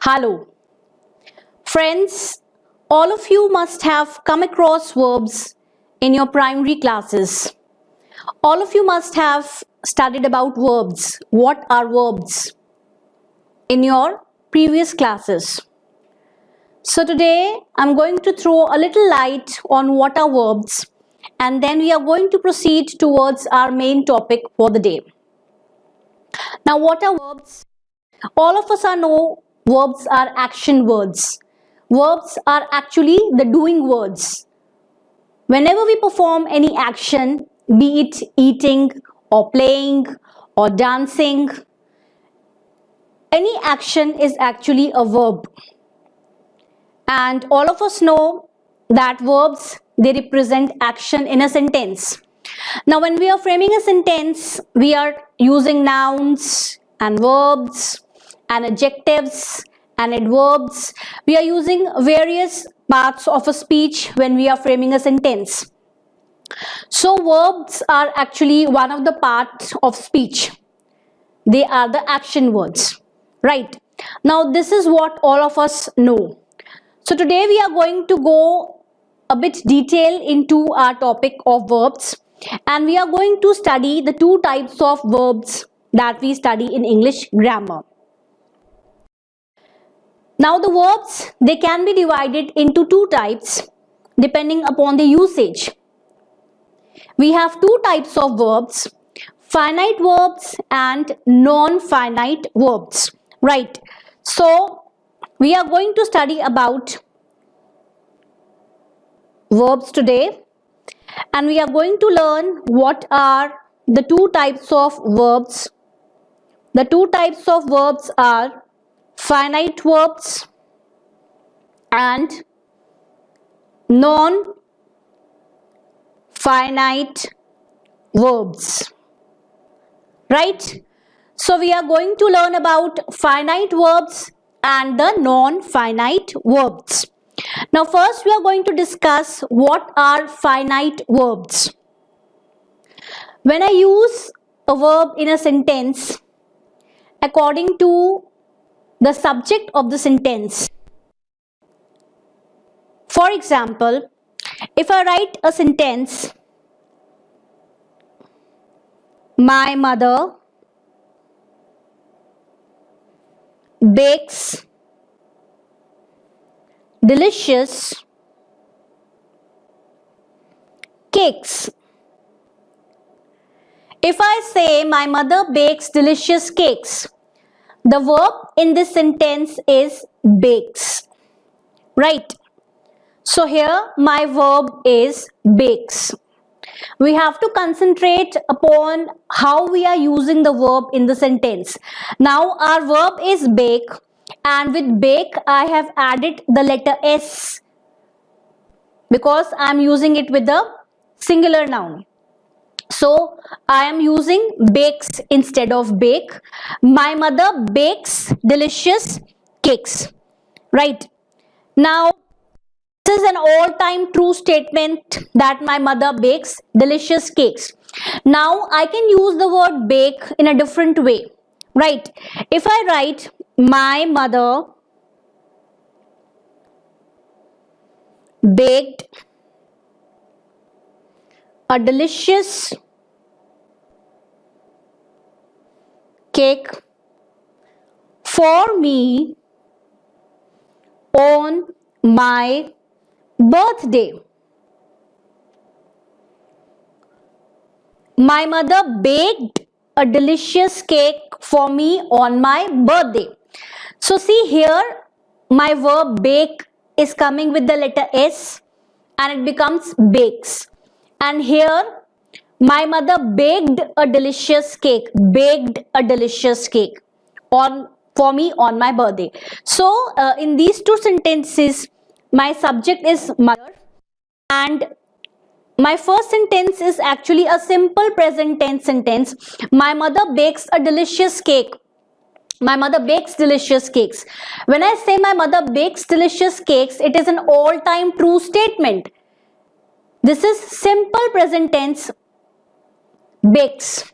Hello. Friends, all of you must have come across verbs in your primary classes. All of you must have studied about verbs. What are verbs? In your previous classes. So today I'm going to throw a little light on what are verbs, and then we are going to proceed towards our main topic for the day. Now, what are verbs? All of us know verbs are action words. Verbs are actually the doing words. Whenever we perform any action, be it eating or playing or dancing, any action is actually a verb. And all of us know that verbs, they represent action in a sentence. Now, when we are framing a sentence, we are using nouns and verbs and adjectives and adverbs. We are using various parts of a speech when we are framing a sentence. So verbs are actually one of the parts of speech. They are the action words, right? Now this is what all of us know. So today we are going to go a bit detail into our topic of verbs, and we are going to study the two types of verbs that we study in English grammar. Now the verbs, they can be divided into two types depending upon the usage. We have two types of verbs, finite verbs and non-finite verbs, right? So we are going to study about verbs today, and we are going to learn what are the two types of verbs. The two types of verbs are finite verbs and non-finite verbs, right? So we are going to learn about finite verbs and the non-finite verbs. Now first we are going to discuss what are finite verbs. When I use a verb in a sentence according to the subject of the sentence. For example, if I write a sentence, my mother bakes delicious cakes. If I say my mother bakes delicious cakes, the verb in this sentence is bakes, right? So here my verb is bakes. We have to concentrate upon how we are using the verb in the sentence. Now our verb is bake, and with bake I have added the letter S because I am using it with the singular noun. So I am using bakes instead of bake. My mother bakes delicious cakes, right? Now this is an all-time true statement that my mother bakes delicious cakes. Now I can use the word bake in a different way, right? If I write my mother baked a delicious cake for me on my birthday. My mother baked a delicious cake for me on my birthday. So see here, my verb bake is coming with the letter S and it becomes bakes. And here, my mother baked a delicious cake, for me on my birthday. So in these two sentences, my subject is mother, and my first sentence is actually a simple present tense sentence. My mother bakes a delicious cake. My mother bakes delicious cakes. When I say my mother bakes delicious cakes, it is an all-time true statement. This is simple present tense bakes.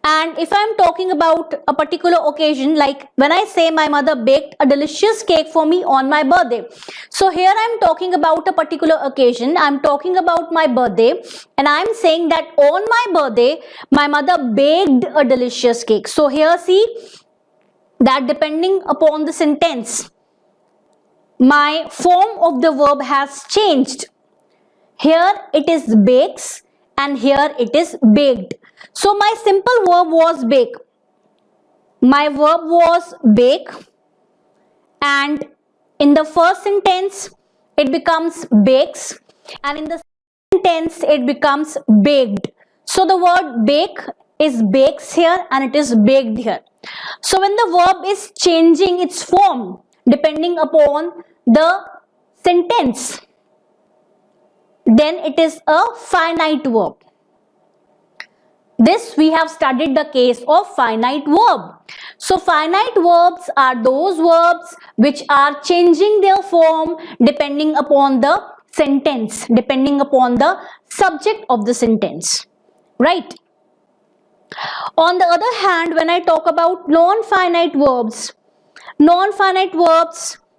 And if I'm talking about a particular occasion, like when I say my mother baked a delicious cake for me on my birthday. So here I'm talking about a particular occasion. I'm talking about my birthday, and I'm saying that on my birthday, my mother baked a delicious cake. So here see that depending upon the sentence, my form of the verb has changed. Here it is bakes and here it is baked. So my simple verb was bake. My verb was bake, and in the first sentence it becomes bakes, and in the second sentence it becomes baked. So the word bake is bakes here and it is baked here. So when the verb is changing its form depending upon the sentence, then it is a finite verb. This we have studied the case of finite verb. So finite verbs are those verbs which are changing their form depending upon the sentence, depending upon the subject of the sentence, right? On the other hand, when I talk about non-finite verbs,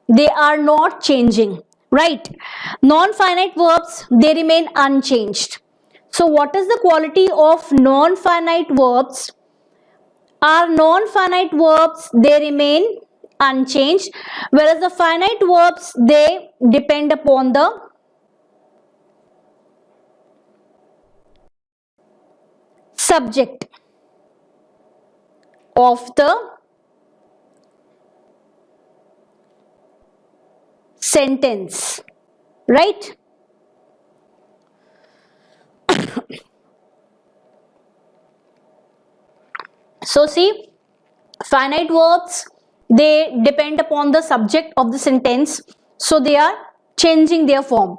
they are not changing, right? Non-finite verbs, they remain unchanged. So what is the quality of non-finite verbs? Our non-finite verbs, they remain unchanged, whereas the finite verbs, they depend upon the subject of the sentence, right? So see, finite verbs, they depend upon the subject of the sentence, so they are changing their form.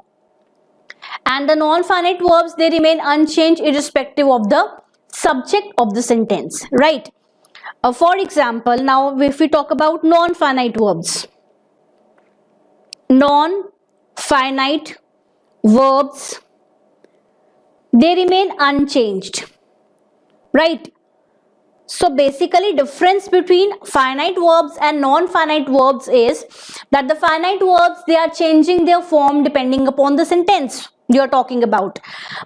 And the non-finite verbs, they remain unchanged irrespective of the subject of the sentence, right? For example, now if we talk about non-finite verbs, non-finite verbs, they remain unchanged, right? So basically difference between finite verbs and non-finite verbs is that the finite verbs, they are changing their form depending upon the sentence you are talking about,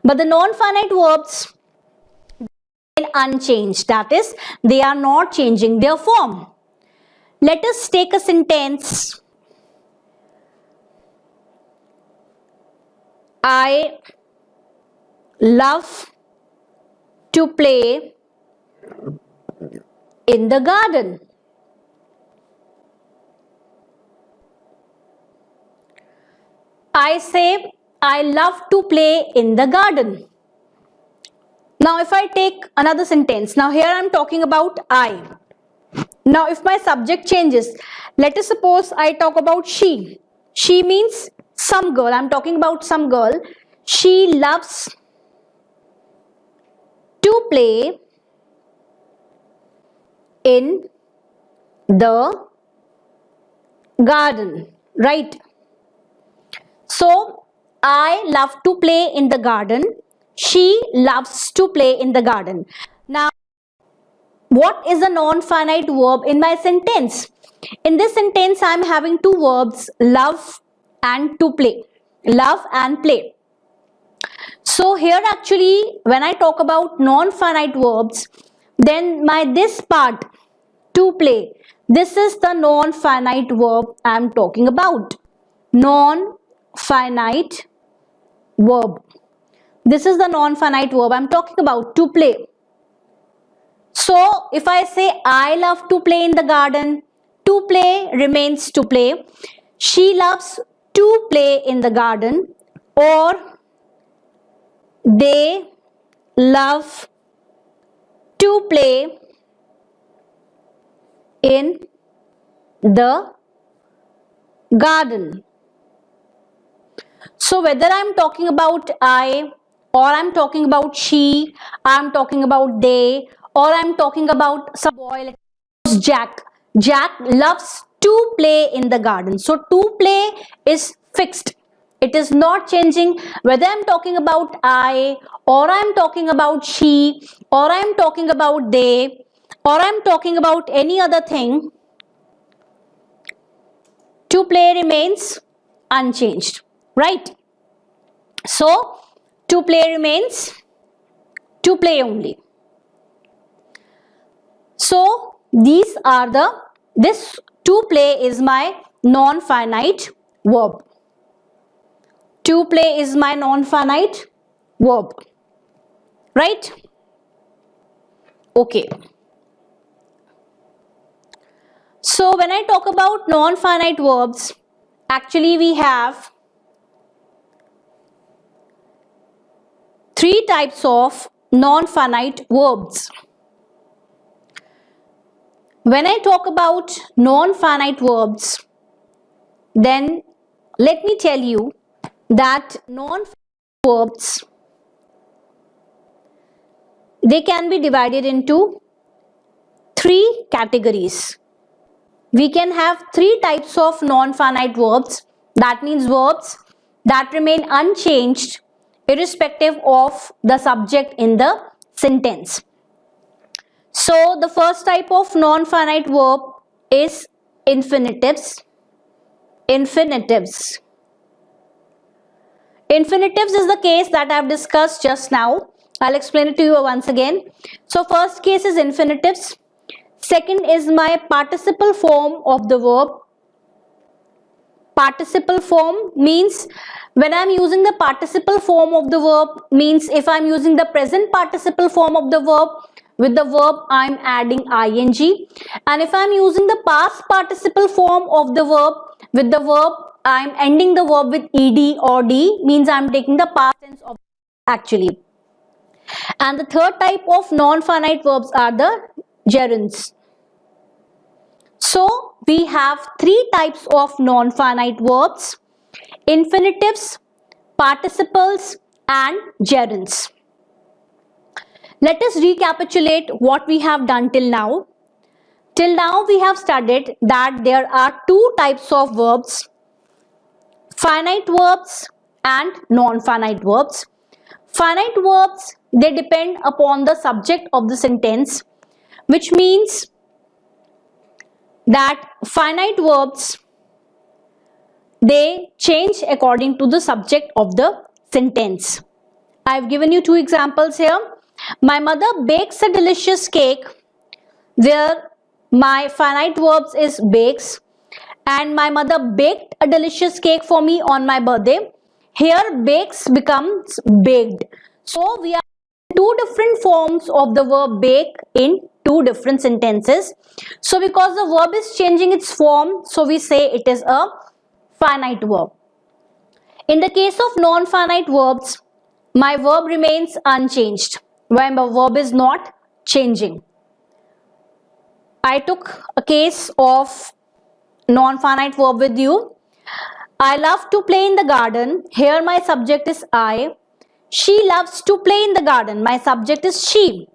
but the non-finite verbs remain unchanged, that is, they are not changing their form. Let us take a sentence. I love to play in the garden. I say, I love to play in the garden. Now if I take another sentence, now here I am talking about I. Now if my subject changes, let us suppose I talk about she. She means some girl, I am talking about some girl. She loves to play in the garden, right? So I love to play in the garden. She loves to play in the garden. Now, what is a non-finite verb in my sentence? In this sentence, I am having two verbs, love and to play. Love and play. So here actually, when I talk about non-finite verbs, then this part, to play, this is the non-finite verb I am talking about. Non-finite verb. This is the non-finite verb I am talking about, to play. So if I say I love to play in the garden, to play remains to play. She loves to play in the garden, or they love to play in the garden. So whether I'm talking about I, or I'm talking about she, I'm talking about they, or I'm talking about some boy like Jack. Jack loves to play in the garden. So to play is fixed. It is not changing whether I'm talking about I, or I'm talking about she, or I'm talking about they, or I'm talking about any other thing. To play remains unchanged, right? So, to play remains to play only. So, this to play is my non-finite verb. To play is my non-finite verb, right? Okay. So when I talk about non-finite verbs, actually we have three types of non-finite verbs. When I talk about non-finite verbs, then let me tell you that non-finite verbs, they can be divided into three categories. We can have three types of non-finite verbs. That means verbs that remain unchanged irrespective of the subject in the sentence. So the first type of non-finite verb is infinitives. Infinitives. Infinitives is the case that I have discussed just now. I'll explain it to you once again. So first case is infinitives. Second is my participle form of the verb. Participle form means when I'm using the participle form of the verb, means if I'm using the present participle form of the verb, with the verb I'm adding ing, and if I'm using the past participle form of the verb, with the verb I'm ending the verb with ed or d, means I'm taking the past tense of actually. And the third type of non-finite verbs are the gerunds. So we have three types of non-finite verbs: infinitives, participles, and gerunds. Let us recapitulate what we have done till now. Till now we have studied that there are two types of verbs: finite verbs and non-finite verbs. Finite verbs, they depend upon the subject of the sentence, which means that finite verbs, they change according to the subject of the sentence. I have given you two examples here. My mother bakes a delicious cake, where my finite verbs is bakes, and my mother baked a delicious cake for me on my birthday. Here bakes becomes baked. So we have two different forms of the verb bake in two different sentences. So because the verb is changing its form, so we say it is a finite verb. In the case of non-finite verbs, my verb remains unchanged, while my verb is not changing. I took a case of non-finite verb with you. I love to play in the garden. Here my subject is I. She loves to play in the garden. My subject is she.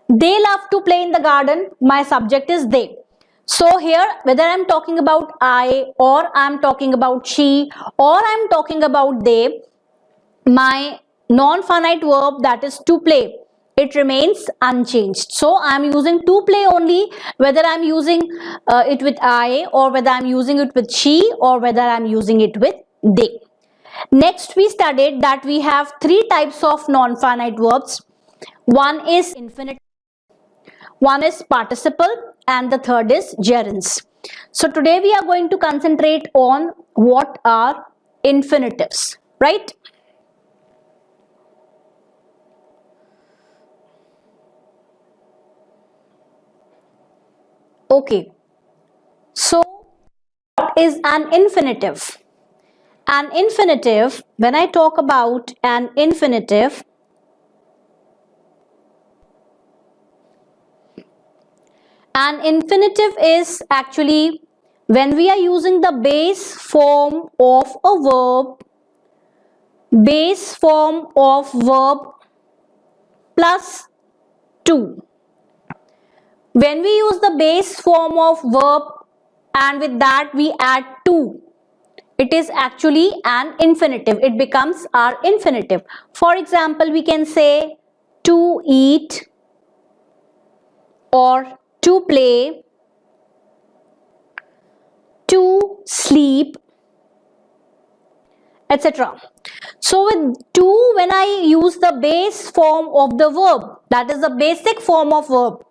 They love to play in the garden. My subject is they. So here, whether I'm talking about I, or I'm talking about she, or I'm talking about they, my non-finite verb, that is to play, it remains unchanged. So I'm using to play only, whether I'm using it with I, or whether I'm using it with she, or whether I'm using it with they. Next, we studied that we have three types of non-finite verbs. One is infinitive, one is participle, and the third is gerunds. So today we are going to concentrate on what are infinitives, right? Okay. So what is an infinitive? An infinitive, when I talk about an infinitive, an infinitive is actually when we are using the base form of a verb, plus to. When we use the base form of verb and with that we add to, it is actually an infinitive. It becomes our infinitive. For example, we can say to eat or to play, to sleep, etc. So with to, when I use the base form of the verb, that is the basic form of verb,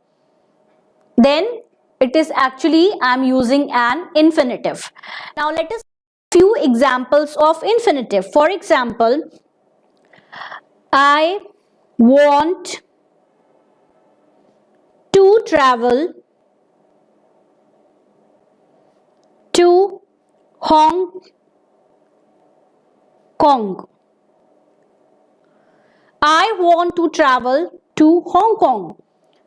then it is actually I'm using an infinitive. Now let us see few examples of infinitive. For example, I want to travel to Hong Kong. I want to travel to Hong Kong.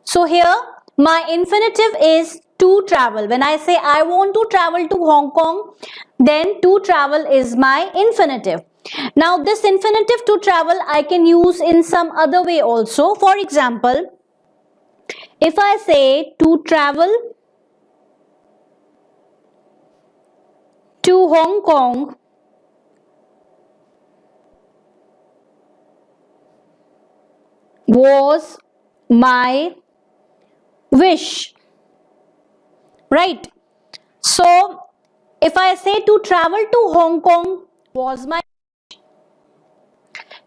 So here my infinitive is to travel. When I say I want to travel to Hong Kong, then to travel is my infinitive. Now this infinitive to travel I can use in some other way also. For example, if I say to travel to Hong Kong was my wish, right? So if I say to travel to Hong Kong was my wish,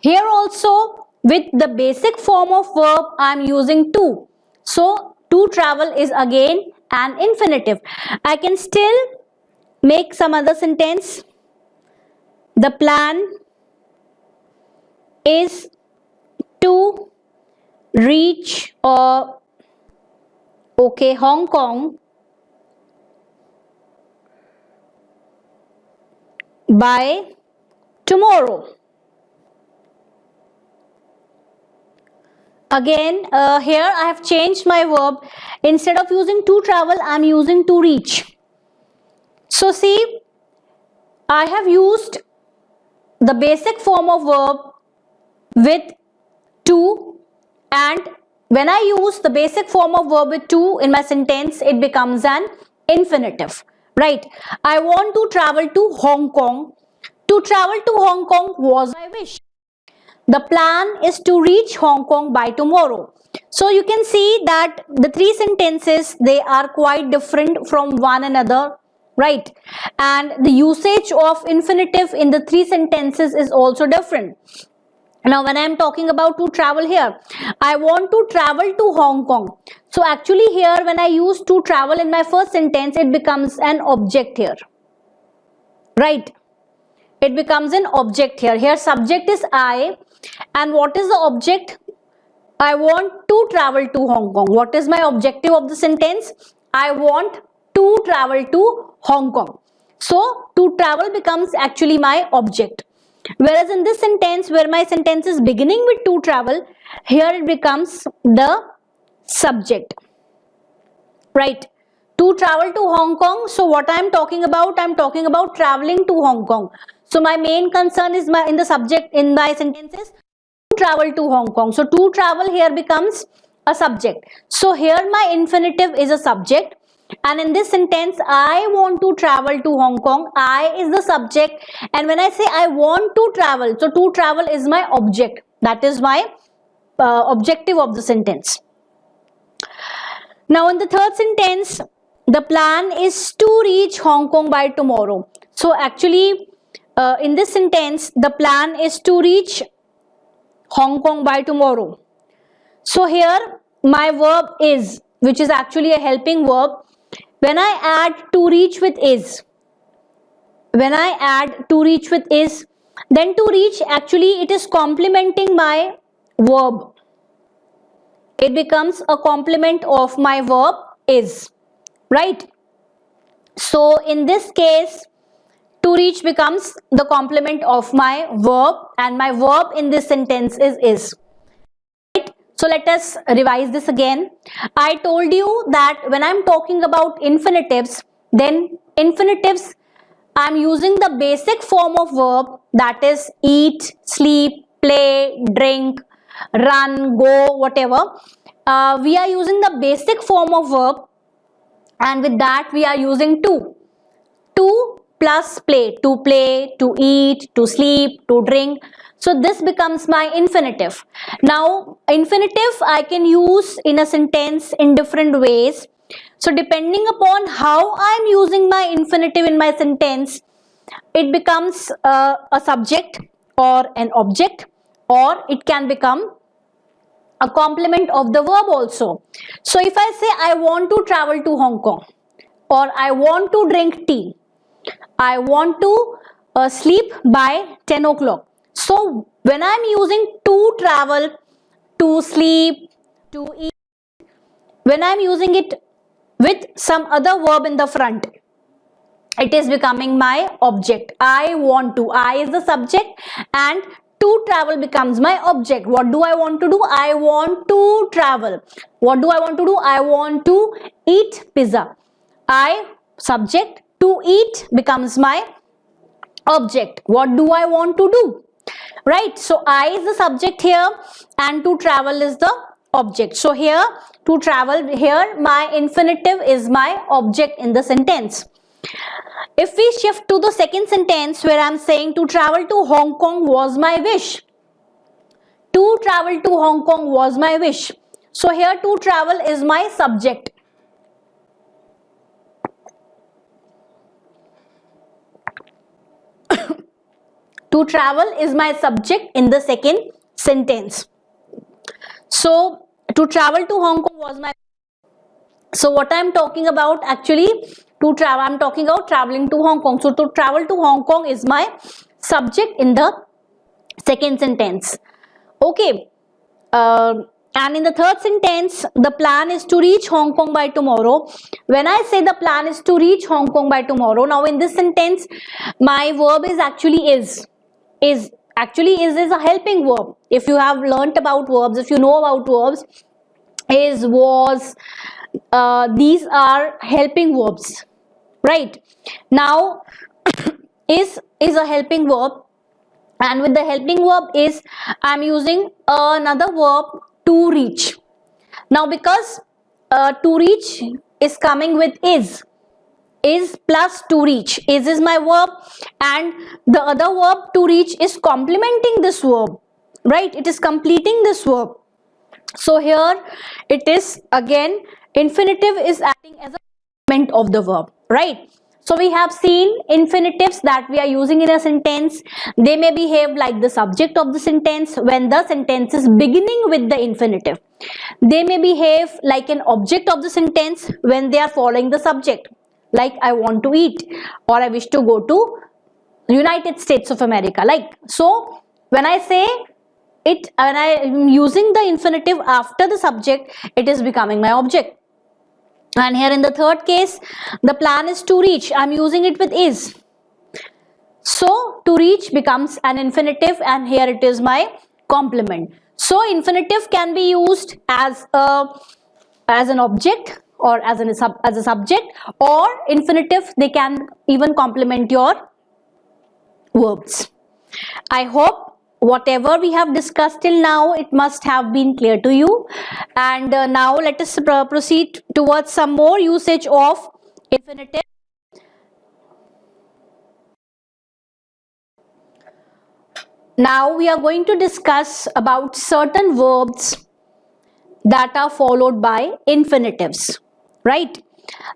here also with the basic form of verb I am using to. So to travel is again an infinitive. I can still make some other sentence. The plan is to reach Hong Kong by tomorrow. Again, here I have changed my verb. Instead of using to travel, I am using to reach. So see, I have used the basic form of verb with to, and when I use the basic form of verb with to in my sentence, it becomes an infinitive, right? I want to travel to Hong Kong. To travel to Hong Kong was my wish. The plan is to reach Hong Kong by tomorrow. So you can see that the three sentences, they are quite different from one another, right? And the usage of infinitive in the three sentences is also different. Now when I am talking about to travel here, I want to travel to Hong Kong. So actually here when I use to travel in my first sentence, it becomes an object here, right? It becomes an object here. Here subject is I, and what is the object? I want to travel to Hong Kong. What is my objective of the sentence? I want to travel to Hong Kong. So to travel becomes actually my object. Whereas in this sentence, where my sentence is beginning with to travel, here it becomes the subject, right? To travel to Hong Kong. So what I am talking about? I am talking about traveling to Hong Kong. So my main concern is in the subject in my sentences to travel to Hong Kong. So to travel here becomes a subject. So here my infinitive is a subject, and in this sentence I want to travel to Hong Kong, I is the subject, and when I say I want to travel, so to travel is my object. That is my objective of the sentence. Now in the third sentence, the plan is to reach Hong Kong by tomorrow. So actually in this sentence, the plan is to reach Hong Kong by tomorrow. So here my verb is, which is actually a helping verb. When I add to reach with is, then to reach actually it is complementing my verb. It becomes a complement of my verb is, right? So in this case, to reach becomes the complement of my verb, and my verb in this sentence is. Right? So let us revise this again. I told you that when I'm talking about infinitives, then infinitives, I'm using the basic form of verb, that is eat, sleep, play, drink, run, go, whatever. We are using the basic form of verb, and with that we are using to. To plus play, to eat, to sleep, to drink. So this becomes my infinitive. Now infinitive I can use in a sentence in different ways. So depending upon how I am using my infinitive in my sentence, it becomes a subject or an object, or it can become a complement of the verb also. So if I say I want to travel to Hong Kong, or I want to drink tea, I want to sleep by 10 o'clock. So when I am using to travel, to sleep, to eat, when I am using it with some other verb in the front, it is becoming my object. I want to, I is the subject and to travel becomes my object. What do I want to do? I want to travel. What do I want to do? I want to eat pizza. I, subject, to eat becomes my object. What do I want to do? Right? So I is the subject here and to travel is the object. So here, to travel, here my infinitive is my object in the sentence. If we shift to the second sentence where I am saying to travel to Hong Kong was my wish. To travel to Hong Kong was my wish. So here to travel is my subject. To travel is my subject in the second sentence. So to travel to Hong Kong was my. So what I am talking about actually, to travel, I am talking about traveling to Hong Kong. So to travel to Hong Kong is my subject in the second sentence. Okay. And in the third sentence, the plan is to reach Hong Kong by tomorrow. When I say the plan is to reach Hong Kong by tomorrow, now in this sentence, my verb is actually is. Is a helping verb. If you have learnt about verbs, if you know about verbs, is, was, these are helping verbs, right? Now is a helping verb, and with the helping verb is, I am using another verb, to reach. Now because to reach is coming with is plus to reach. Is my verb and the other verb to reach is complementing this verb, right? It is completing this verb. So here it is again, infinitive is acting as a complement of the verb, right? So we have seen infinitives that we are using in a sentence. They may behave like the subject of the sentence when the sentence is beginning with the infinitive. They may behave like an object of the sentence when they are following the subject. Like I want to eat, or I wish to go to United States of America. Like, so when I say it, when I am using the infinitive after the subject, it is becoming my object. And here in the third case, the plan is to reach. I am using it with is. So to reach becomes an infinitive, and here it is my complement. So infinitive can be used as an object, or as a subject, or infinitive, they can even complement your verbs. I hope whatever we have discussed till now, it must have been clear to you. And now let us proceed towards some more usage of infinitive. Now we are going to discuss about certain verbs that are followed by infinitives. Right?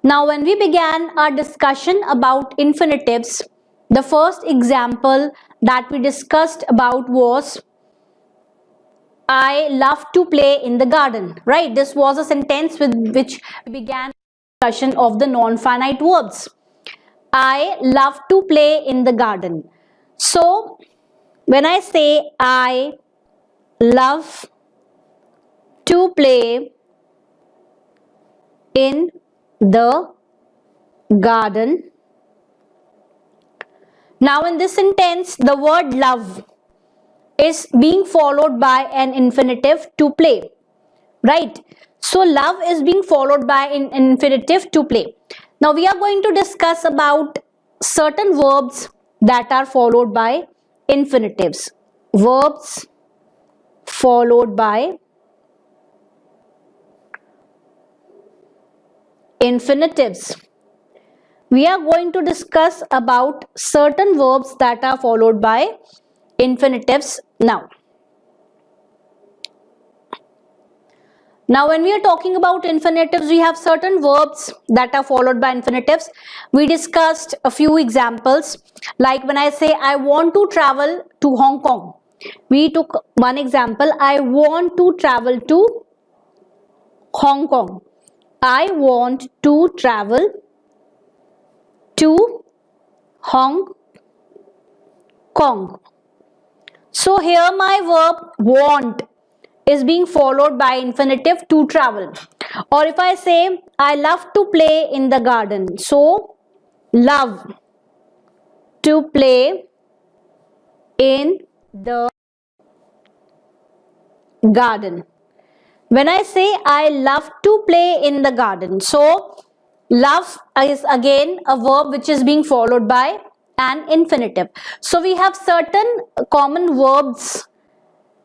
Now when we began our discussion about infinitives, the first example that we discussed about was, I love to play in the garden. Right? This was a sentence with which we began discussion of the non-finite verbs. I love to play in the garden. So when I say I love to play in the garden. Now in this sentence, the word love is being followed by an infinitive, to play, right? So love is being followed by an infinitive, to play. Now we are going to discuss about certain verbs that are followed by infinitives. Verbs followed by infinitives. we are going to discuss about certain verbs that are followed by infinitives now. Now, when we are talking about infinitives, we have certain verbs that are followed by infinitives. We discussed a few examples, like when I say I want to travel to Hong Kong. We took one example, I want to travel to Hong Kong. I want to travel to Hong Kong. So here my verb want is being followed by infinitive to travel. Or if I say I love to play in the garden, so love to play in the garden. When I say I love to play in the garden, so love is again a verb which is being followed by an infinitive. So we have certain common verbs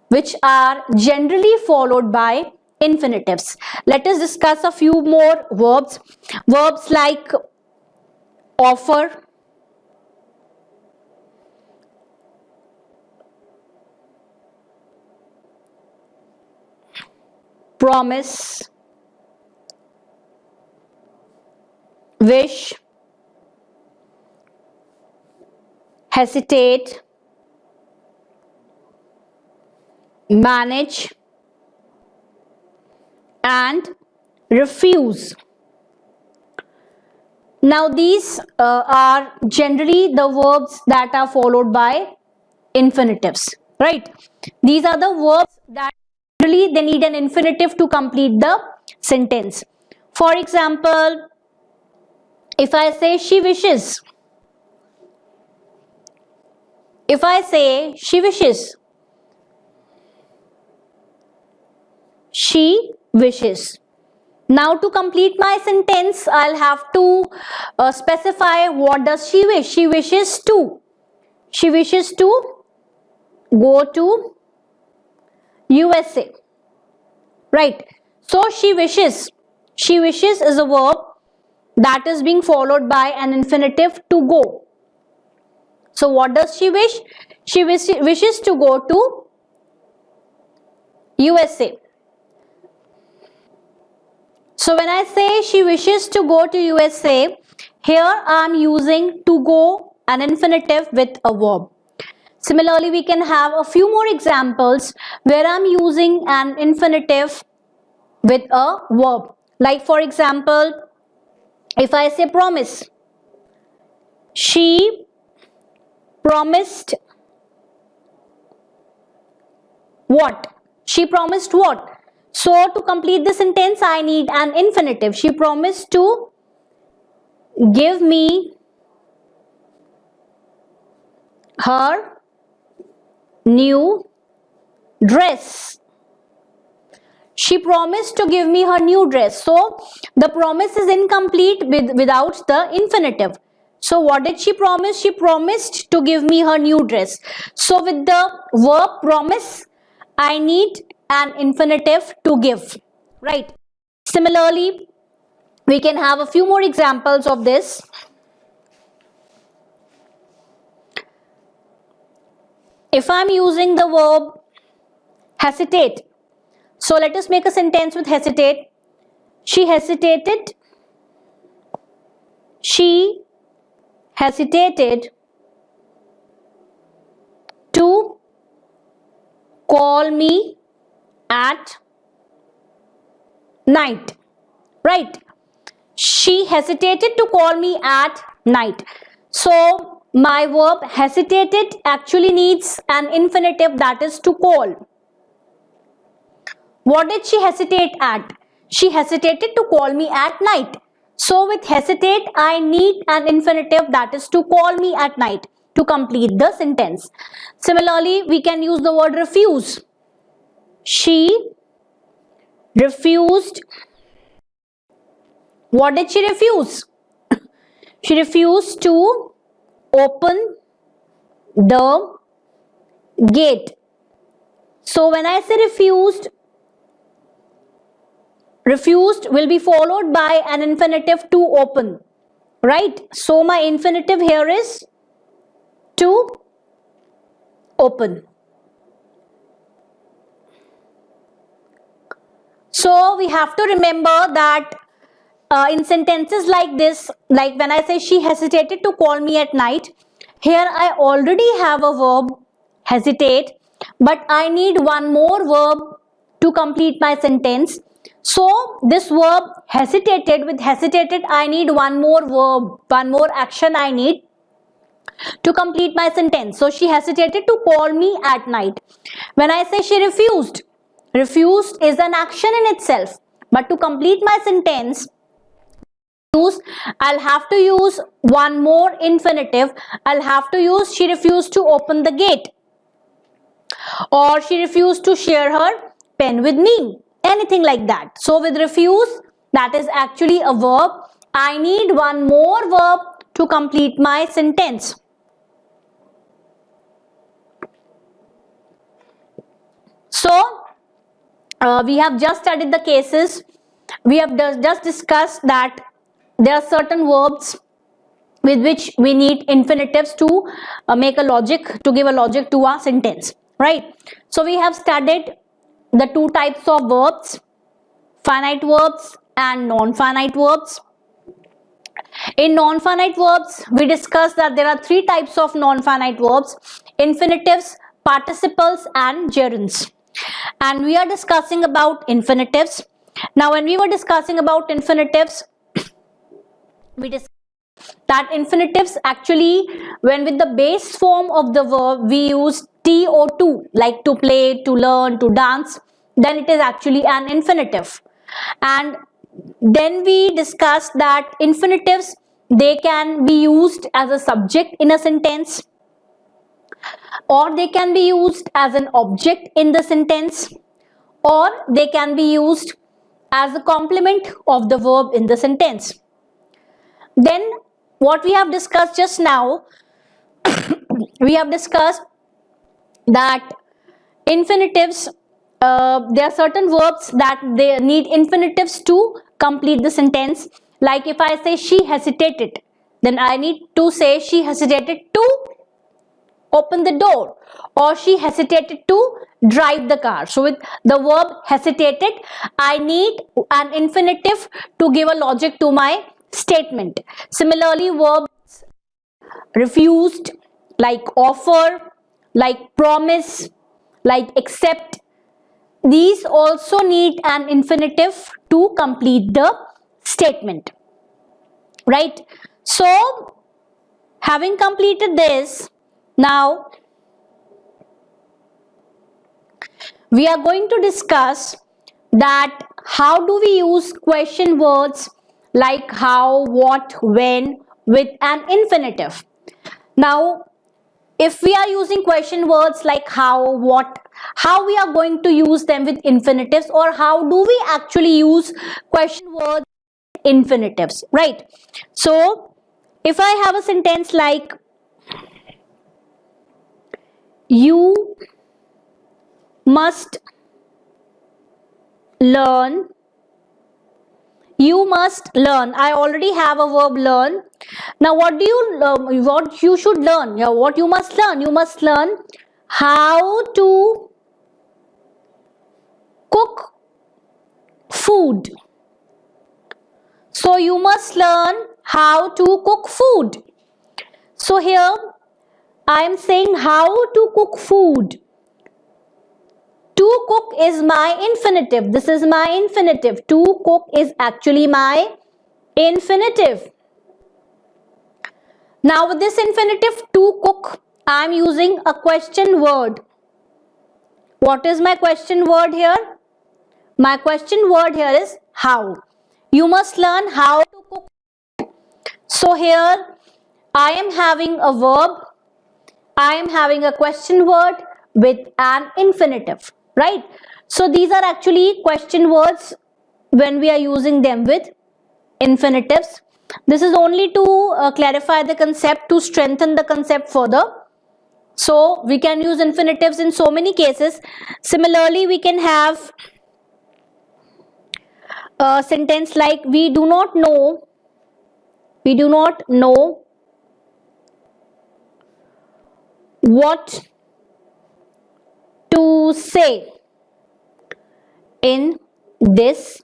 which are generally followed by infinitives. Let us discuss a few more verbs. Verbs like offer, promise, wish, hesitate, manage, and refuse. Now these are generally the verbs that are followed by infinitives, right? These are the verbs that generally they need an infinitive to complete the sentence. For example, if I say she wishes, if I say she wishes, she wishes. Now to complete my sentence, I'll have to specify what does she wish. She wishes to go to USA, right? So she wishes is a verb that is being followed by an infinitive to go. So what does she wish? She wishes to go to USA. So when I say she wishes to go to USA, here I am using to go an infinitive with a verb. Similarly, we can have a few more examples where I am using an infinitive with a verb. Like for example, if I say promise, she promised what? She promised what? So to complete the sentence, I need an infinitive. She promised to give me her new dress. She promised to give me her new dress. So the promise is incomplete without the infinitive. So what did she promise? She promised to give me her new dress. So with the verb promise, I need an infinitive to give, right? Similarly, we can have a few more examples of this. If I'm using the verb hesitate, so let us make a sentence with hesitate. She hesitated to call me at night, right? She hesitated to call me at night. So my verb hesitated actually needs an infinitive, that is to call. What did she hesitate at? She hesitated to call me at night. So with hesitate, I need an infinitive, that is to call me at night, to complete the sentence. Similarly, we can use the word refuse. She refused. What did she refuse? She refused to open the gate. So when I say refused will be followed by an infinitive to open. right? So my infinitive here is to open. So we have to remember that in sentences like this, like when I say she hesitated to call me at night, here I already have a verb hesitate, but I need one more verb to complete my sentence. So this verb hesitated, with hesitated I need one more verb, one more action I need to complete my sentence. So she hesitated to call me at night. When I say she refused, refused is an action in itself, but to complete my sentence, I'll have to use one more infinitive. I'll have to use she refused to open the gate, or she refused to share her pen with me, anything like that. So with refuse, that is actually a verb. I need one more verb to complete my sentence. So we have just studied the cases. We have just discussed that there are certain verbs with which we need infinitives to make a logic, to give a logic to a sentence, right? So we have studied the two types of verbs, finite verbs and non-finite verbs. In non-finite verbs, we discussed that there are three types of non-finite verbs: infinitives, participles and gerunds. And we are discussing about infinitives. Now when we were discussing about infinitives, we discussed that infinitives actually, when with the base form of the verb we use to, like to play, to learn, to dance, then it is actually an infinitive. And then we discussed that infinitives, they can be used as a subject in a sentence, or they can be used as an object in the sentence, or they can be used as a complement of the verb in the sentence. Then what we have discussed just now, we have discussed that infinitives, there are certain verbs that they need infinitives to complete the sentence. Like if I say she hesitated, then I need to say she hesitated to open the door, or she hesitated to drive the car. So with the verb hesitated, I need an infinitive to give a logic to my statement. Similarly, verbs refused, like offer, like promise, like accept, these also need an infinitive to complete the statement, right? So having completed this, now we are going to discuss that how do we use question words like how, what, when with an infinitive. Now if we are using question words like how, what, how we are going to use them with infinitives, or how do we actually use question words with infinitives, right? So if I have a sentence like you must learn, you must learn, I already have a verb learn. Now what you should learn, what you must learn how to cook food. So you must learn how to cook food. So here I am saying how to cook food. To cook is my infinitive. This is my infinitive. To cook is actually my infinitive. Now with this infinitive to cook, I am using a question word. What is my question word here? My question word here is how. You must learn how to cook. So here I am having a verb, I am having a question word with an infinitive, right? So these are actually question words when we are using them with infinitives. This is only to clarify the concept, to strengthen the concept further. So we can use infinitives in so many cases. Similarly, we can have a sentence like we do not know We do not know what to say in this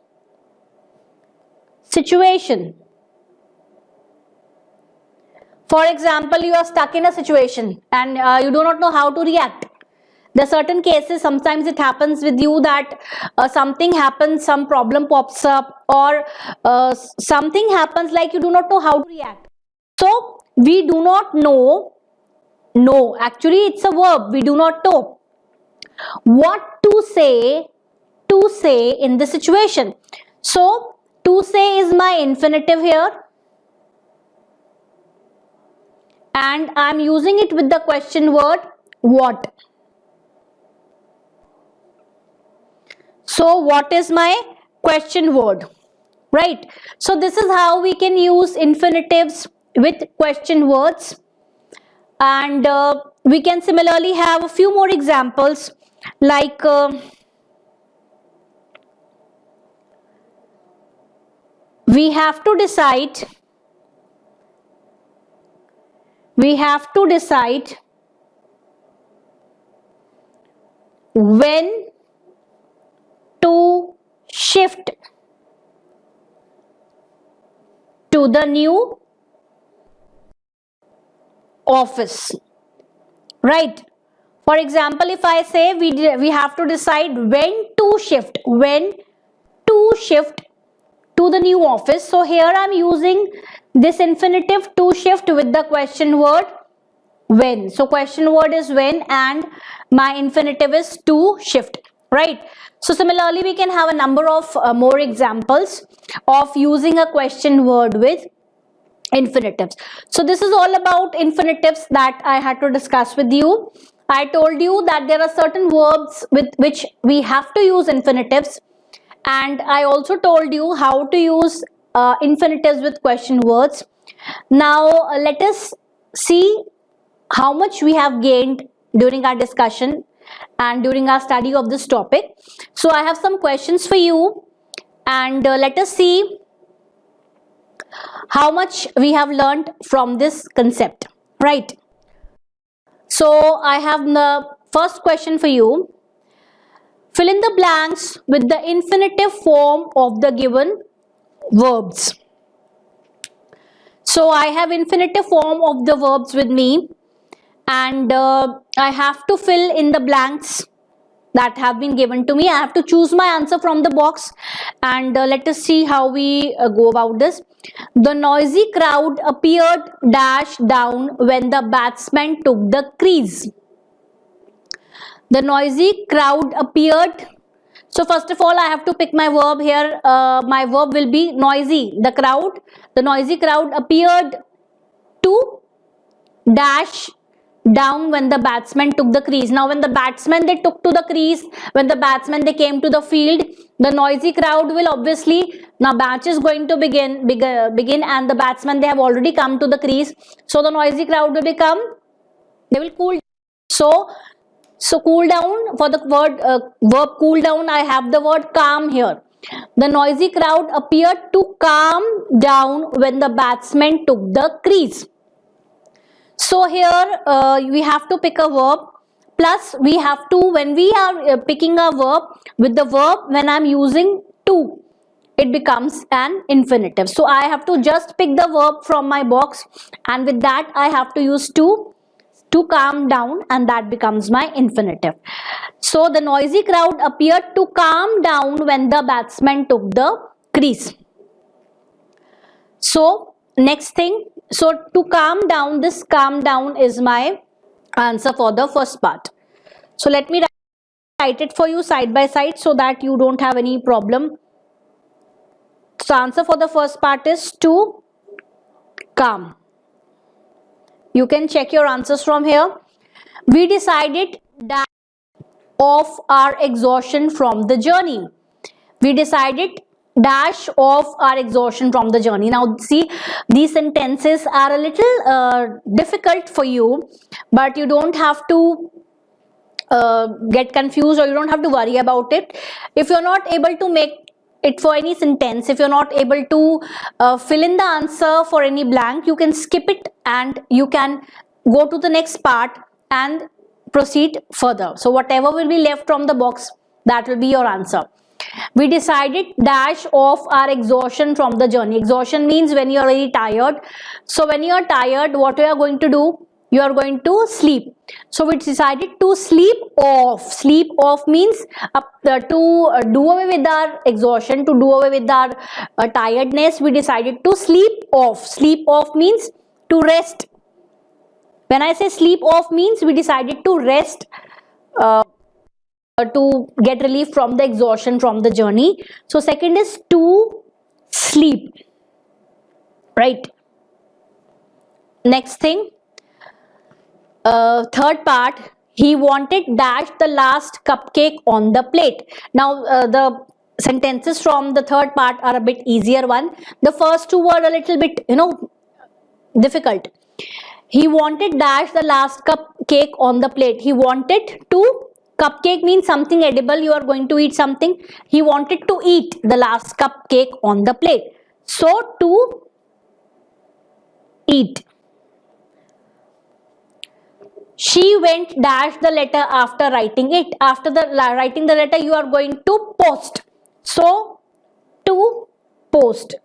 situation. For example, you are stuck in a situation and you do not know how to react. There are certain cases, sometimes it happens with you that something happens, some problem pops up, or something happens like you do not know how to react. So we do not know, no, actually it's a verb, we do not know what to say in this situation. So to say is my infinitive here, and I'm using it with the question word what. So what is my question word, right? So this is how we can use infinitives with question words, and we can similarly have a few more examples like we have to decide when to shift to the new office, right? For example, if I say we have to decide when to shift to the new office, so here I'm using this infinitive to shift with the question word when. So question word is when and my infinitive is to shift, right? So similarly we can have a number of more examples of using a question word with infinitives. So this is all about infinitives that I had to discuss with you. I told you that there are certain verbs with which we have to use infinitives, and I also told you how to use infinitives with question words. Now let us see how much we have gained during our discussion and during our study of this topic. So I have some questions for you, and let us see how much we have learned from this concept, right? So I have the first question for you. Fill in the blanks with the infinitive form of the given verbs. So I have infinitive form of the verbs with me, and I have to fill in the blanks that have been given to me. I have to choose my answer from the box, and let us see how we go about this. The noisy crowd appeared dash down when the batsman took the crease. The noisy crowd appeared. So first of all I have to pick my verb here. My verb will be noisy. The noisy crowd appeared to dash down when the batsman took the crease. Now when the batsman they took to the crease, when the batsman they came to the field, the noisy crowd will obviously, now match is going to begin and the batsman they have already come to the crease, so the noisy crowd will become, they will cool. So cool down, for the word verb cool down I have the word calm here. The noisy crowd appeared to calm down when the batsman took the crease. So here we have to pick a verb, plus we have to, when we are picking a verb with the verb, when I am using to, it becomes an infinitive. So I have to just pick the verb from my box, and with that I have to use to calm down, and that becomes my infinitive. So the noisy crowd appeared to calm down when the batsman took the crease. So next thing, so to calm down, this calm down is my answer for the first part. So let me write it for you side by side so that you don't have any problem. So answer for the first part is to calm. You can check your answers from here. We decided that of our exhaustion from the journey. We decided dash of our exhaustion from the journey. Now see, these sentences are a little difficult for you, but you don't have to get confused, or you don't have to worry about it. If you're not able to make it for any sentence. If you're not able to fill in the answer for any blank, you can skip it and you can go to the next part and proceed further. So whatever will be left from the box, that will be your answer. We decided dash off our exhaustion from the journey. Exhaustion means when you are very tired. So when you are tired, what you are going to do? You are going to sleep. So we decided to sleep off. Sleep off means to do away with our exhaustion, to do away with our tiredness. We decided to sleep off. Sleep off means to rest. When I say sleep off means we decided to rest, to get relief from the exhaustion from the journey. So second is to sleep, right? Next thing, third part, he wanted dash the last cupcake on the plate. Now the sentences from the third part are a bit easier one. The first two were a little bit, difficult. He wanted dash the last cupcake on the plate. He wanted to, cupcake means something edible, you are going to eat something. He wanted to eat the last cupcake on the plate. So to eat. She went dash the letter after writing it. After writing the letter, you are going to post. So to post.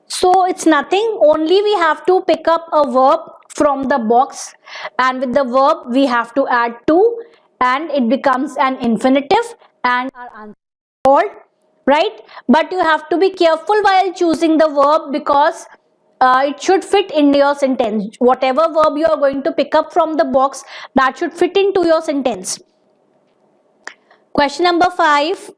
So it's nothing, only we have to pick up a verb from the box, and with the verb we have to add to, and it becomes an infinitive and our answer is called, right? But you have to be careful while choosing the verb, because it should fit in your sentence. Whatever verb you are going to pick up from the box, that should fit into your sentence. Question number 5.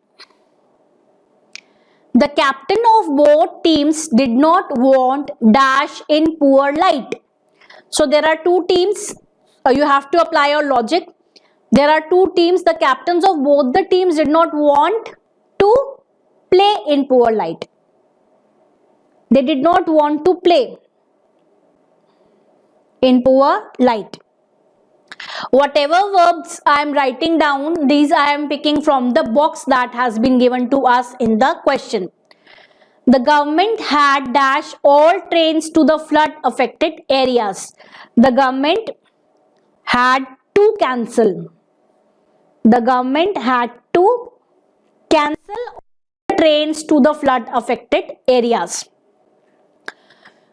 The captain of both teams did not want dash in poor light. So there are two teams. You have to apply your logic. There are two teams. The captains of both the teams did not want to play in poor light. They did not want to play in poor light. Whatever verbs I am writing down, these I am picking from the box that has been given to us in the question. The government had dashed all trains to the flood affected areas. The government had to cancel. The government had to cancel all trains to the flood affected areas.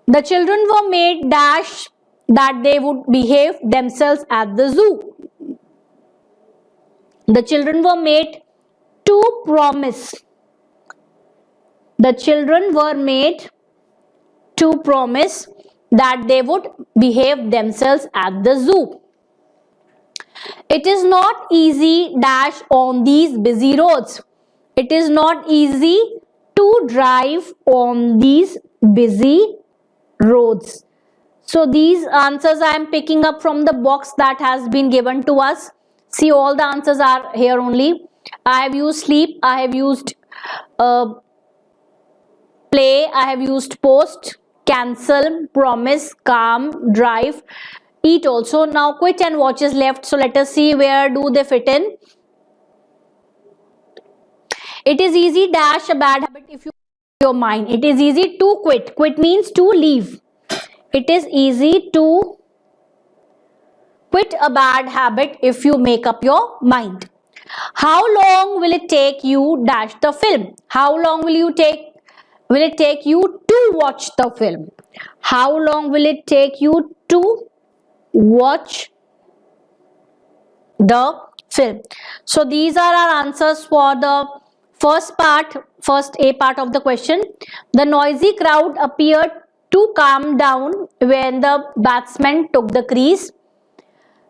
The children were made dash that they would behave themselves at the zoo. The children were made to promise. The children were made to promise that they would behave themselves at the zoo. It is not easy dash on these busy roads. It is not easy to drive on these busy roads. So these answers I am picking up from the box that has been given to us. See, all the answers are here only. I have used sleep, I have used play, I have used post, cancel, promise, calm, drive, eat also. Now quit and watch is left. So let us see where do they fit in. It is easy dash a bad habit if you your mind. It is easy to quit. Quit means to leave. It is easy to quit a bad habit if you make up your mind. How long will it take you dash the film? How long will it take you to watch the film? How long will it take you to watch the film? So these are our answers for the first A part of the question. The noisy crowd appeared to calm down when the batsman took the crease.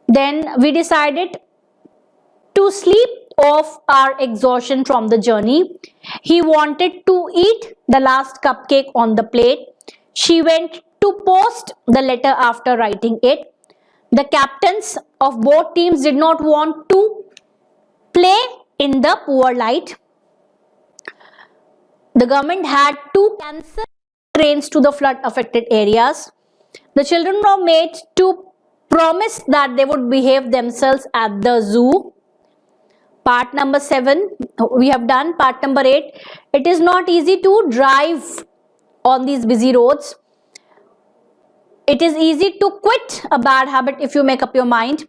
Then we decided to sleep off our exhaustion from the journey. He wanted to eat the last cupcake on the plate. She went to post the letter after writing it. The captains of both teams did not want to play in the poor light. The government had to cancel trains to the flood affected areas. The children were made to promise that they would behave themselves at the zoo. Part number 7 we have done. Part number 8, it is not easy to drive on these busy roads. It is easy to quit a bad habit if you make up your mind.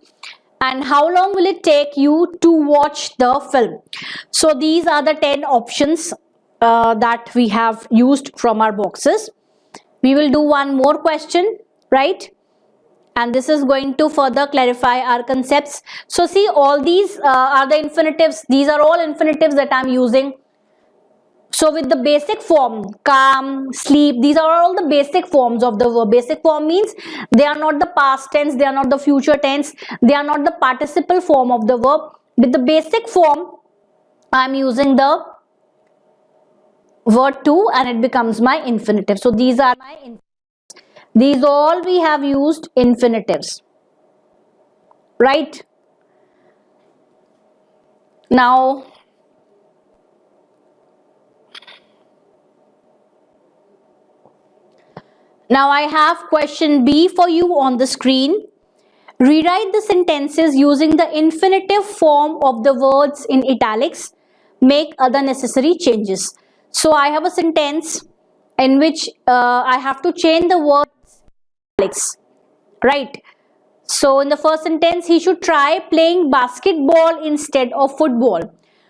And how long will it take you to watch the film? So these are the 10 options that we have used from our boxes. We will do one more question, right? And this is going to further clarify our concepts. So see, all these are the infinitives. These are all infinitives that I'm using. So with the basic form, calm, sleep, these are all the basic forms of the verb. Basic form means they are not the past tense, they are not the future tense, they are not the participle form of the verb. With the basic form, I'm using the word to and it becomes my infinitive. So these are my infinitives. These all we have used infinitives, right? Now I have question B for you on the screen. Rewrite the sentences using the infinitive form of the words in italics. Make other necessary changes. So I have a sentence in which I have to change the words in italics, right? So in the first sentence, he should try playing basketball instead of football.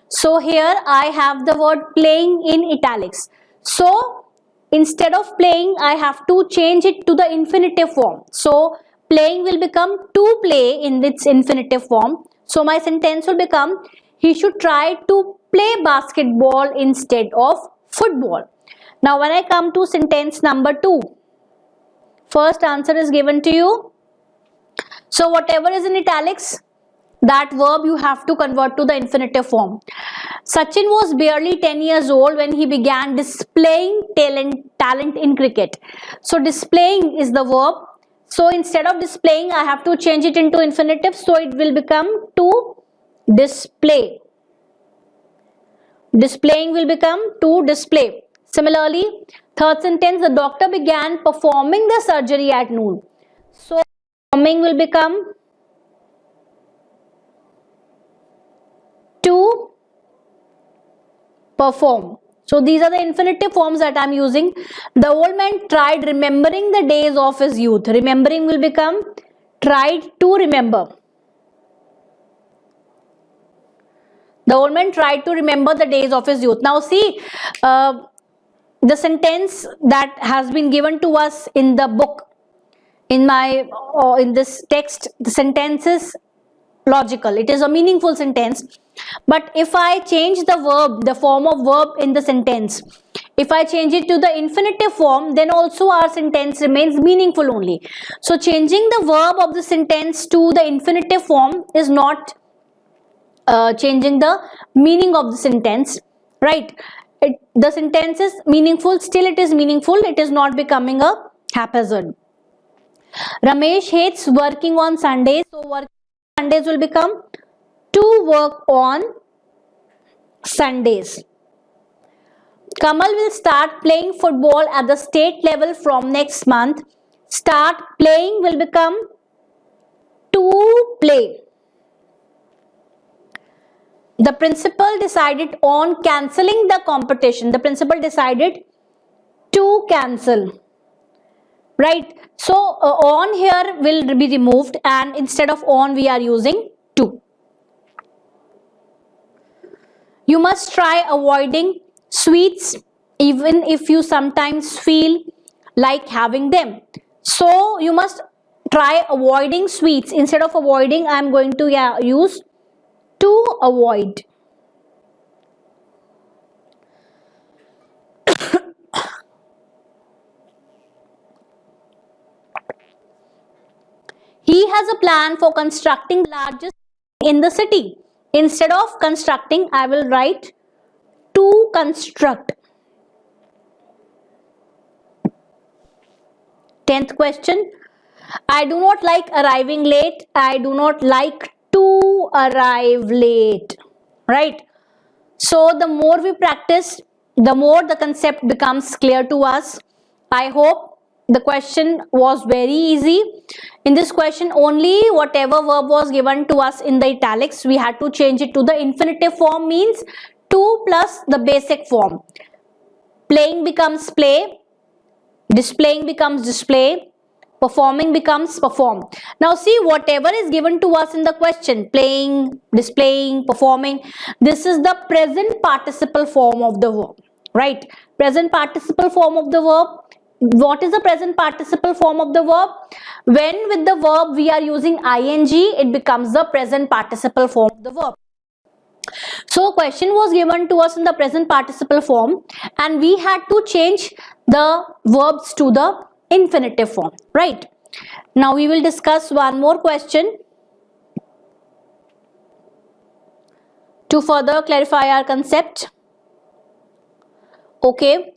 So here I have the word playing in italics. So instead of playing, I have to change it to the infinitive form. So playing will become to play in its infinitive form. So my sentence will become, he should try to play basketball instead of football. Now when I come to sentence number 2, first answer is given to you. So whatever is in italics, that verb you have to convert to the infinitive form. Sachin was barely 10 years old when he began displaying talent in cricket. So displaying is the verb. So instead of displaying, I have to change it into infinitive. So it will become to display. Displaying will become to display. Similarly, third sentence, the doctor began performing the surgery at noon. So performing will become to perform. So these are the infinitive forms that I am using. The old man tried remembering the days of his youth. Remembering will become tried to remember. The old man tried to remember the days of his youth. Now see, the sentence that has been given to us in the book, in this text, the sentence is logical. It is a meaningful sentence. But if I change the verb, the form of verb in the sentence, if I change it to the infinitive form, then also our sentence remains meaningful only. So changing the verb of the sentence to the infinitive form is not changing the meaning of the sentence, right? The sentence is meaningful, still it is meaningful, it is not becoming a haphazard. Ramesh hates working on Sundays, so working on Sundays will become to work on Sundays. Kamal will start playing football at the state level from next month. Start playing will become to play. The principal decided on cancelling the competition. The principal decided to cancel. Right? So on here will be removed and instead of on we are using to. You must try avoiding sweets even if you sometimes feel like having them. So you must try avoiding sweets. Instead of avoiding, I am going to use to avoid. He has a plan for constructing the largest in the city. Instead of constructing, I will write to construct. 10th question. I do not like arriving late. I do not like to arrive late. Right? So the more we practice, the more the concept becomes clear to us. I hope the question was very easy. In this question, only whatever verb was given to us in the italics, we had to change it to the infinitive form, means to plus the basic form. Playing becomes play, displaying becomes display, performing becomes perform. Now see, whatever is given to us in the question, playing, displaying, performing, this is the present participle form of the verb, right? Present participle form of the verb. What is the present participle form of the verb? When with the verb we are using ing, it becomes the present participle form of the verb. So question was given to us in the present participle form and we had to change the verbs to the infinitive form, right? Now we will discuss one more question to further clarify our concept. Okay.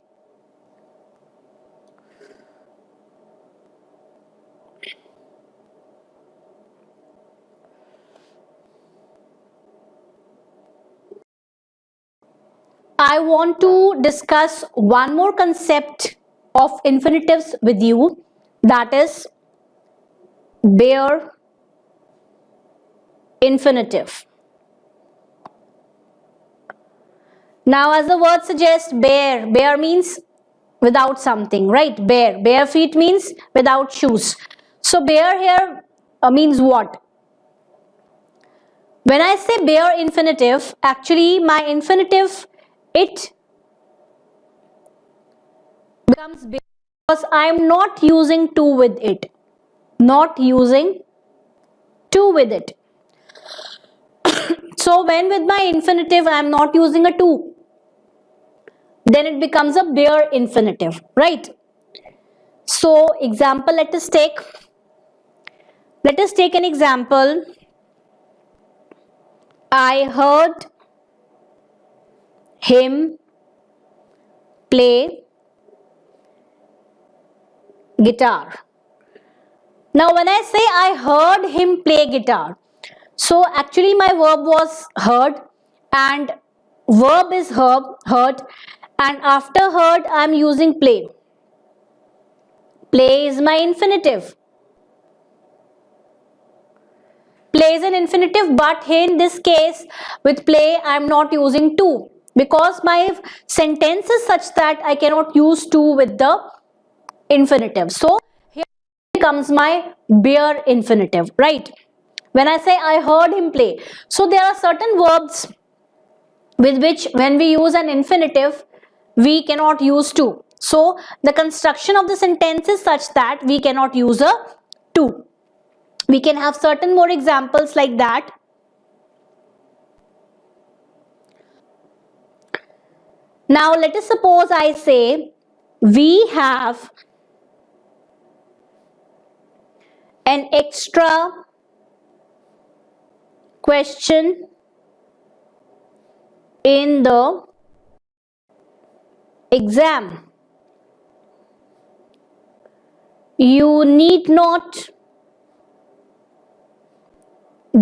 I want to discuss one more concept of infinitives with you, that is bare infinitive. Now as the word suggests, bare means without something, right? Bare feet means without shoes. So bare here means what? When I say bare infinitive, actually my infinitive, it becomes bare because I am not using to with it. Not using to with it. So when with my infinitive I am not using a to, then it becomes a bare infinitive, right? So example, let us take an example. I heard him play guitar. Now when I say I heard him play guitar, so actually my verb was heard and verb is heard, and after heard I am using play. Play is my infinitive. Play is an infinitive, but in this case with play I am not using to because my sentence is such that I cannot use to with the infinitive. So here comes my bare infinitive, right? When I say I heard him play, so there are certain verbs with which when we use an infinitive we cannot use to. So the construction of the sentence is such that we cannot use a to. We can have certain more examples like that. Now let us suppose I say we have an extra question in the exam. You need not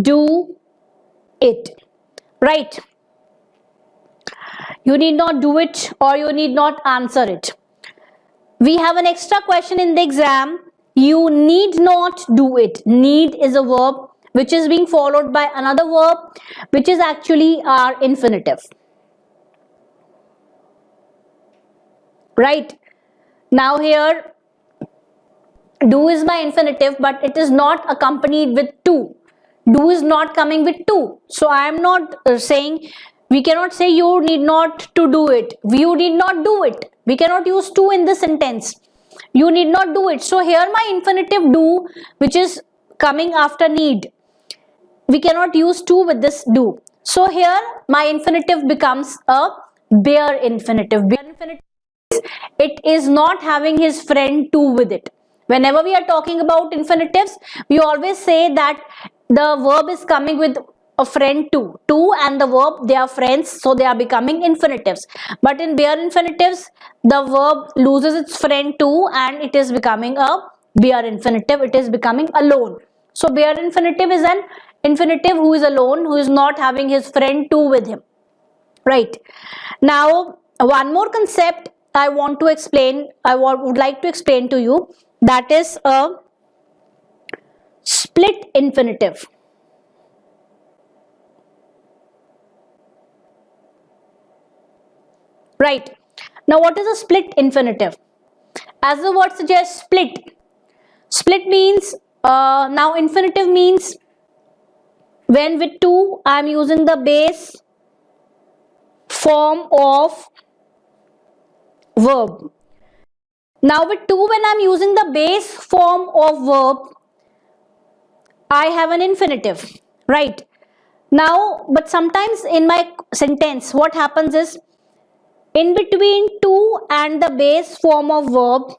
do it, right? You need not do it or you need not answer it. We have an extra question in the exam. You need not do it. Need is a verb which is being followed by another verb which is actually our infinitive, right? Now here do is my infinitive, but it is not accompanied with to. Do is not coming with to. So I am not saying, we cannot say you need not to do it. You need not do it. We cannot use to in this sentence. You need not do it. So here my infinitive do, which is coming after need, we cannot use to with this do. So here my infinitive becomes a bare infinitive. Bare infinitive, it is not having his friend to with it. Whenever we are talking about infinitives, we always say that the verb is coming with a friend to and the verb, they are friends, so they are becoming infinitives. But in bare infinitives, the verb loses its friend to and it is becoming a bare infinitive. It is becoming alone. So bare infinitive is an infinitive who is alone, who is not having his friend to with him, right? Now one more concept I would like to explain to you, that is a split infinitive. Right. Now what is a split infinitive? As the word suggests, split. Split means, now infinitive means when with to I am using the base form of verb. Now with to, when I am using the base form of verb, I have an infinitive, right? Now, but sometimes in my sentence, what happens is, in between to and the base form of verb,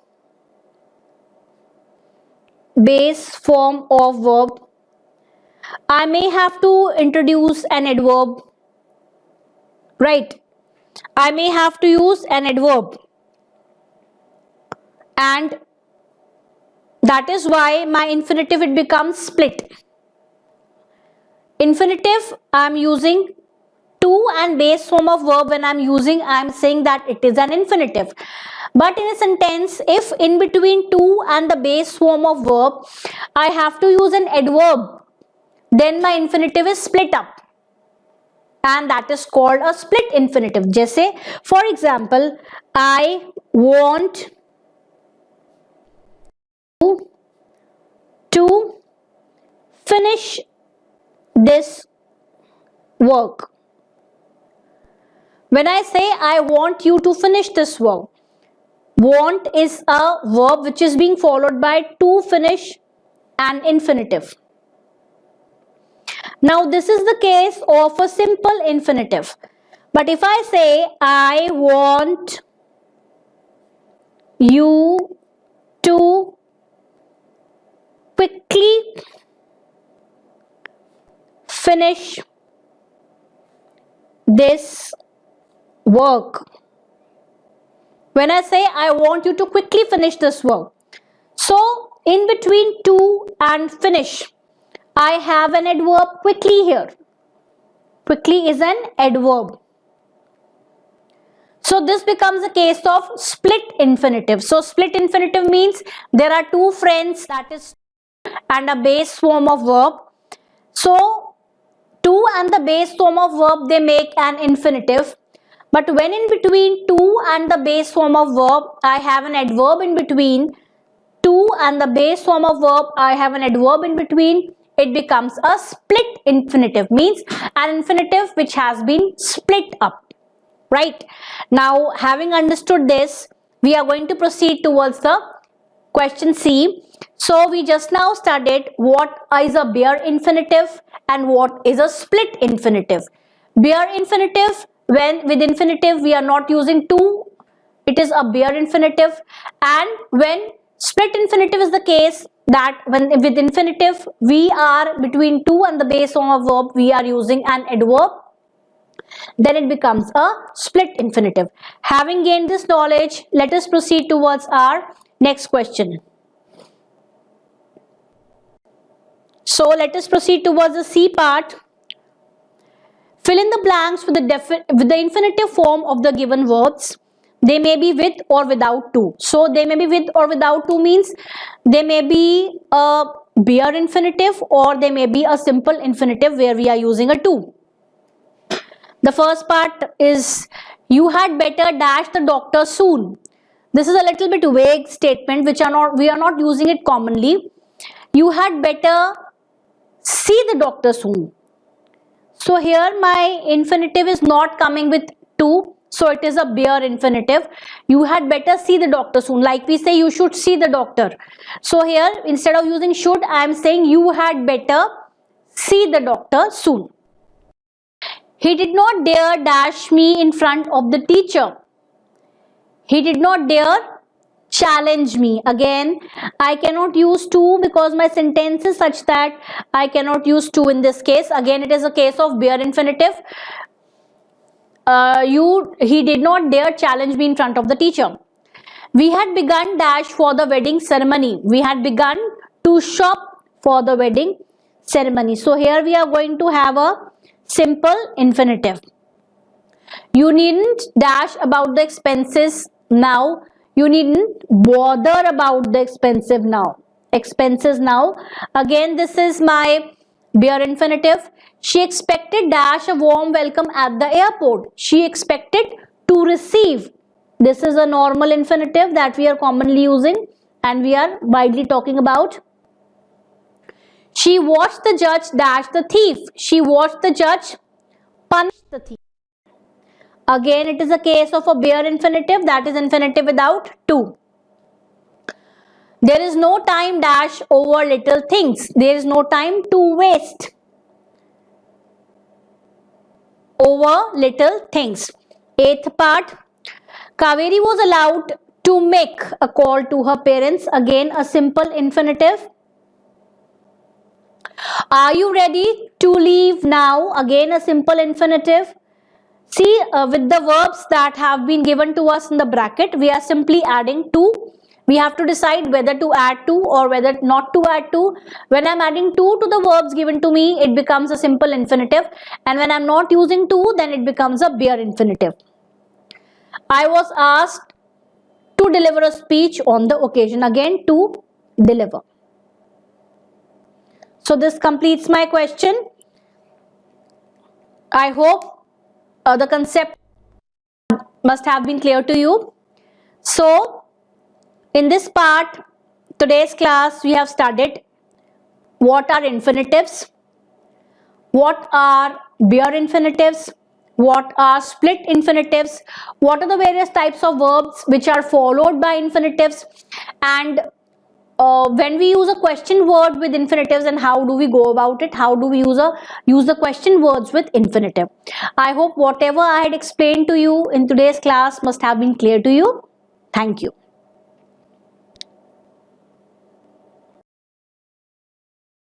I may have to introduce an adverb, right? I may have to use an adverb, and that is why my infinitive, it becomes split. Infinitive, I am using to and base form of verb. When I am saying that it is an infinitive. But in a sentence, if in between to and the base form of verb I have to use an adverb, then my infinitive is split up, and that is called a split infinitive. Just say, for example, I want to finish this work. When I say I want you to finish this work, want is a verb which is being followed by to, finish, and infinitive. Now this is the case of a simple infinitive. But if I say I want you to quickly finish this work. When I say I want you to quickly finish this work, so in between to and finish, I have an adverb quickly here. Quickly is an adverb. So this becomes a case of split infinitive. So split infinitive means there are two friends, that is, and a base form of verb. So to and the base form of verb, they make an infinitive. But when in between to and the base form of verb, I have an adverb in between. To and the base form of verb, I have an adverb in between. It becomes a split infinitive, means an infinitive which has been split up. Right? Now, having understood this, we are going to proceed towards the question C. So we just now studied what is a bare infinitive and what is a split infinitive. Bare infinitive, when with infinitive we are not using to, it is a bare infinitive. And when split infinitive is the case, that when with infinitive we are between to and the base form of verb, we are using an adverb, then it becomes a split infinitive. Having gained this knowledge, let us proceed towards our next question. So let us proceed towards the C part. Fill in the blanks with the infinitive form of the given verbs. They may be with or without to. So they may be with or without to means they may be a bare infinitive or they may be a simple infinitive where we are using a to. The first part is, you had better dash the doctor soon. This is a little bit vague statement which we are not using it commonly. You had better see the doctor soon. So here my infinitive is not coming with to, so it is a bare infinitive. You had better see the doctor soon. Like we say you should see the doctor. So here instead of using should, I am saying you had better see the doctor soon. He did not dare dash me in front of the teacher. He did not dare challenge me. Again, I cannot use to because my sentence is such that I cannot use to in this case. Again, it is a case of bare infinitive. He did not dare challenge me in front of the teacher. We had begun dash for the wedding ceremony. We had begun to shop for the wedding ceremony. So here we are going to have a simple infinitive. You needn't dash about the expenses Now you needn't bother about the expenses now. Again, this is my bare infinitive. She expected dash a warm welcome at the airport. She expected to receive. This is a normal infinitive that we are commonly using and we are widely talking about. She watched the judge dash the thief. She watched the judge punish the thief. Again, it is a case of a bare infinitive, that is infinitive without to. There is no time dash over little things. There is no time to waste over little things. Eighth part, Kaveri was allowed to make a call to her parents. Again, a simple infinitive. Are you ready to leave now? Again, a simple infinitive. See, with the verbs that have been given to us in the bracket, we are simply adding to. We have to decide whether to add to or whether not to add to. When I'm adding to the verbs given to me, it becomes a simple infinitive. And when I'm not using to, then it becomes a bare infinitive. I was asked to deliver a speech on the occasion. Again, to deliver. So this completes my question. I hope the concept must have been clear to you. So in this part, today's class, we have studied what are infinitives, what are bare infinitives, what are split infinitives, what are the various types of verbs which are followed by infinitives, and when we use a question word with infinitives, and how do we go about it, how do we use the question words with infinitive. I hope whatever I had explained to you in today's class must have been clear to you. Thank you.